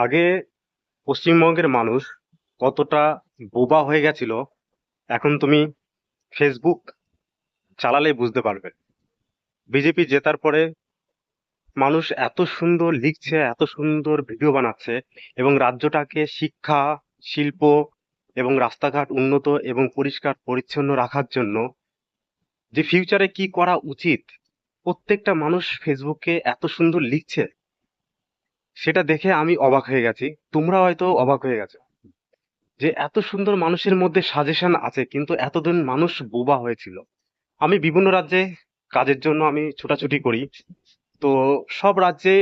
আগে পশ্চিমবঙ্গের মানুষ কতটা বোবা হয়ে গেছিল, এখন তুমি ফেসবুক চালালেই বুঝতে পারবে। বিজেপি জেতার পরে মানুষ এত সুন্দর লিখছে, এত সুন্দর ভিডিও বানাচ্ছে, এবং রাজ্যটাকে শিক্ষা, শিল্প এবং রাস্তাঘাট উন্নত এবং পরিষ্কার পরিচ্ছন্ন রাখার জন্য যে ফিউচারে কি করা উচিত, প্রত্যেকটা মানুষ ফেসবুকে এত সুন্দর লিখছে, সেটা দেখে আমি অবাক হয়ে গেছি। তোমরা হয়তো অবাক হয়ে গেছো যে এত সুন্দর মানুষের মধ্যে সাজেশন আছে, কিন্তু এতদিন মানুষ বোবা হয়েছিল। আমি বিভিন্ন রাজ্যে কাজের জন্য আমি ছোটাছুটি করি। তো সব রাজ্যে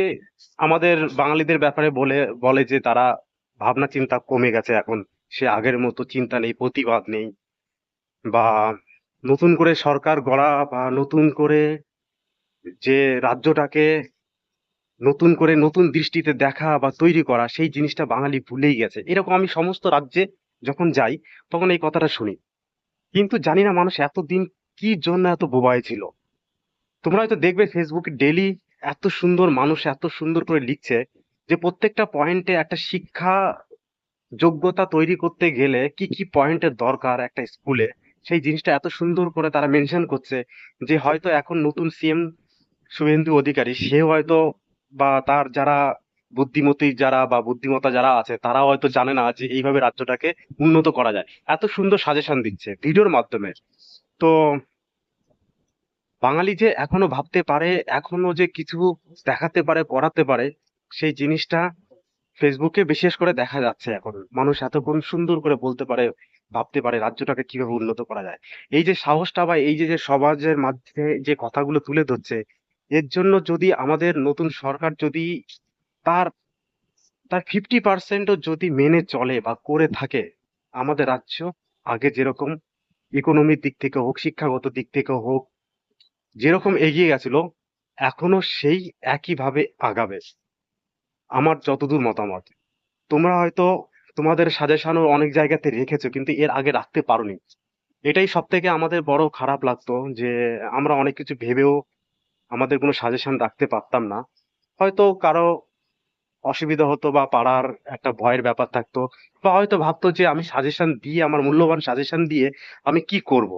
আমাদের বাঙালিদের ব্যাপারে বলে বলে যে তারা ভাবনা চিন্তা কমে গেছে এখন, সে আগের মতো চিন্তা নেই, প্রতিবাদ নেই, বা নতুন করে সরকার গড়া, বা নতুন করে যে রাজ্যটাকে নতুন করে নতুন দৃষ্টিতে দেখা বা তৈরি করা, সেই জিনিসটা বাঙালি ভুলেই গেছে। এরকম আমি সমস্ত রাজ্যে যখন যাই তখন এই কথাটা শুনি। কিন্তু জানি না মানুষ এতদিন কি জন্য এত বোবায় ছিল। তোমরা হয়তো দেখবে ফেসবুকে ডেইলি এত সুন্দর মানুষ এত সুন্দর করে লিখছে, যে প্রত্যেকটা পয়েন্টে একটা শিক্ষা যোগ্যতা তৈরি করতে গেলে কি কি পয়েন্টের দরকার একটা স্কুলে, সেই জিনিসটা এত সুন্দর করে তারা মেনশন করছে। যে হয়তো এখন নতুন সিএম শুভেন্দু অধিকারী, সে হয়তো বা তার যারা বুদ্ধিমতী যারা বা বুদ্ধিমত্তা যারা আছে, তারা হয়তো জানে না যে এইভাবে রাজ্যটাকে উন্নত করা যায়। এত সুন্দর সাজেশন দিচ্ছে ভিডিওর মাধ্যমে। তো বাঙালি যে এখনো ভাবতে পারে, এখনো যে কিছু দেখাতে পারে, করাতে পারে, সেই জিনিসটা ফেসবুকে বিশেষ করে দেখা যাচ্ছে। এখন মানুষ এতক্ষণ সুন্দর করে বলতে পারে, ভাবতে পারে রাজ্যটাকে কিভাবে উন্নত করা যায়। এই যে সাহসটা বা এই যে যে সমাজের মাঝে যে কথাগুলো তুলে ধরছে, এর জন্য যদি আমাদের নতুন সরকার যদি তার তার 50% যদি মেনে চলে বা করে থাকে, আমাদের রাজ্য আগে যেরকম ইকোনমির দিক থেকে হোক, শিক্ষাগত দিক থেকে হোক, যেরকম এগিয়ে গেছিল, এখনো সেই একইভাবে আগাবে। আমার যতদূর মতামত। তোমরা হয়তো তোমাদের সাজেশনও অনেক জায়গাতে রেখেছো, কিন্তু এর আগে রাখতে পারোনি। এটাই সব থেকে আমাদের বড় খারাপ লাগতো, যে আমরা অনেক কিছু ভেবেও আমাদের কোনো সাজেশন রাখতে পারতাম না। হয়তো কারো অসুবিধা হতো, বা পাড়ার একটা ভয়ের ব্যাপার থাকতো, বা হয়তো ভাবতো যে আমি সাজেশন দিয়ে, আমার মূল্যবান সাজেশন দিয়ে আমি কি করব।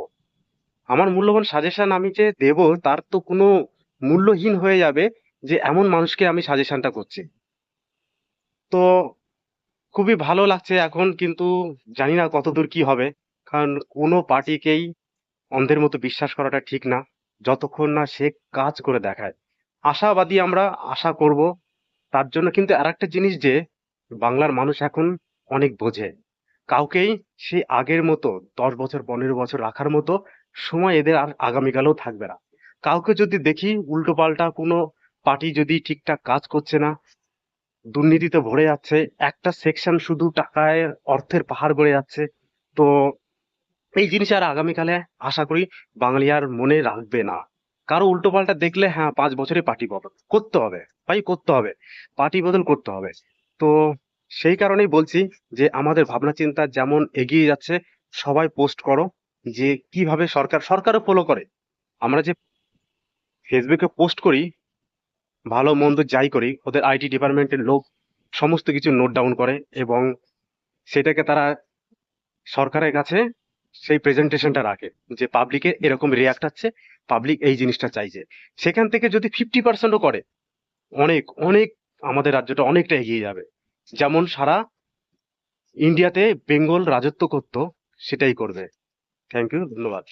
আমার মূল্যবান সাজেশন আমি যে দেব, তার তো কোনো মূল্যহীন হয়ে যাবে, যে এমন মানুষকে আমি সাজেশনটা করছি। তো খুবই ভালো লাগছে এখন, কিন্তু জানি না কতদূর কি হবে। কারণ কোনো পার্টিকেই অন্ধের মতো বিশ্বাস করাটা ঠিক না, যতক্ষণ না সে কাজ করে দেখায়। আশাবাদী আমরা, আশা করব। তার জন্য কিন্তু আরেকটা জিনিস, যে বাংলার মানুষ এখন অনেক বোঝে। কাউকেই সেই আগের মতো 10 বছর 15 বছর রাখার মতো সময় এদের আর আগামীকালেও থাকবে না। কাউকে যদি দেখি উল্টোপাল্টা কোনো পার্টি যদি ঠিকঠাক কাজ করছে না, দুর্নীতিতে ভরে যাচ্ছে, একটা সেকশন শুধু টাকায় অর্থের পাহাড় গড়ে যাচ্ছে, তো এই জিনিস আর আগামীকালে আশা করি বাঙালি আর মনে রাখবে না। কারো উল্টোপাল্টা দেখলে, হ্যাঁ 5 বছরে পার্টি বদল করতে হবে, ভাই করতে হবে, পার্টি বদল করতে হবে। তো সেই কারণেই বলছি যে আমাদের ভাবনা চিন্তা যেমন এগিয়ে যাচ্ছে, সবাই পোস্ট করো যে কিভাবে সরকারও ফলো করে। আমরা যে ফেসবুকে পোস্ট করি, ভালো মন্দ যাই করি, ওদের আইটি ডিপার্টমেন্টের লোক সমস্ত কিছু নোট ডাউন করে, এবং সেটাকে তারা সরকারের কাছে সেই প্রেজেন্টেশনটা রাখে, যে পাবলিকের এরকম রিয়াক্ট আছে, পাবলিক এই জিনিসটা চাইছে। সেখান থেকে যদি 50%ও করে, অনেক অনেক আমাদের রাজ্যটা অনেকটা এগিয়ে যাবে। যেমন সারা ইন্ডিয়াতে বেঙ্গল রাজত্ব করতো, সেটাই করবে। থ্যাংক ইউ, ধন্যবাদ।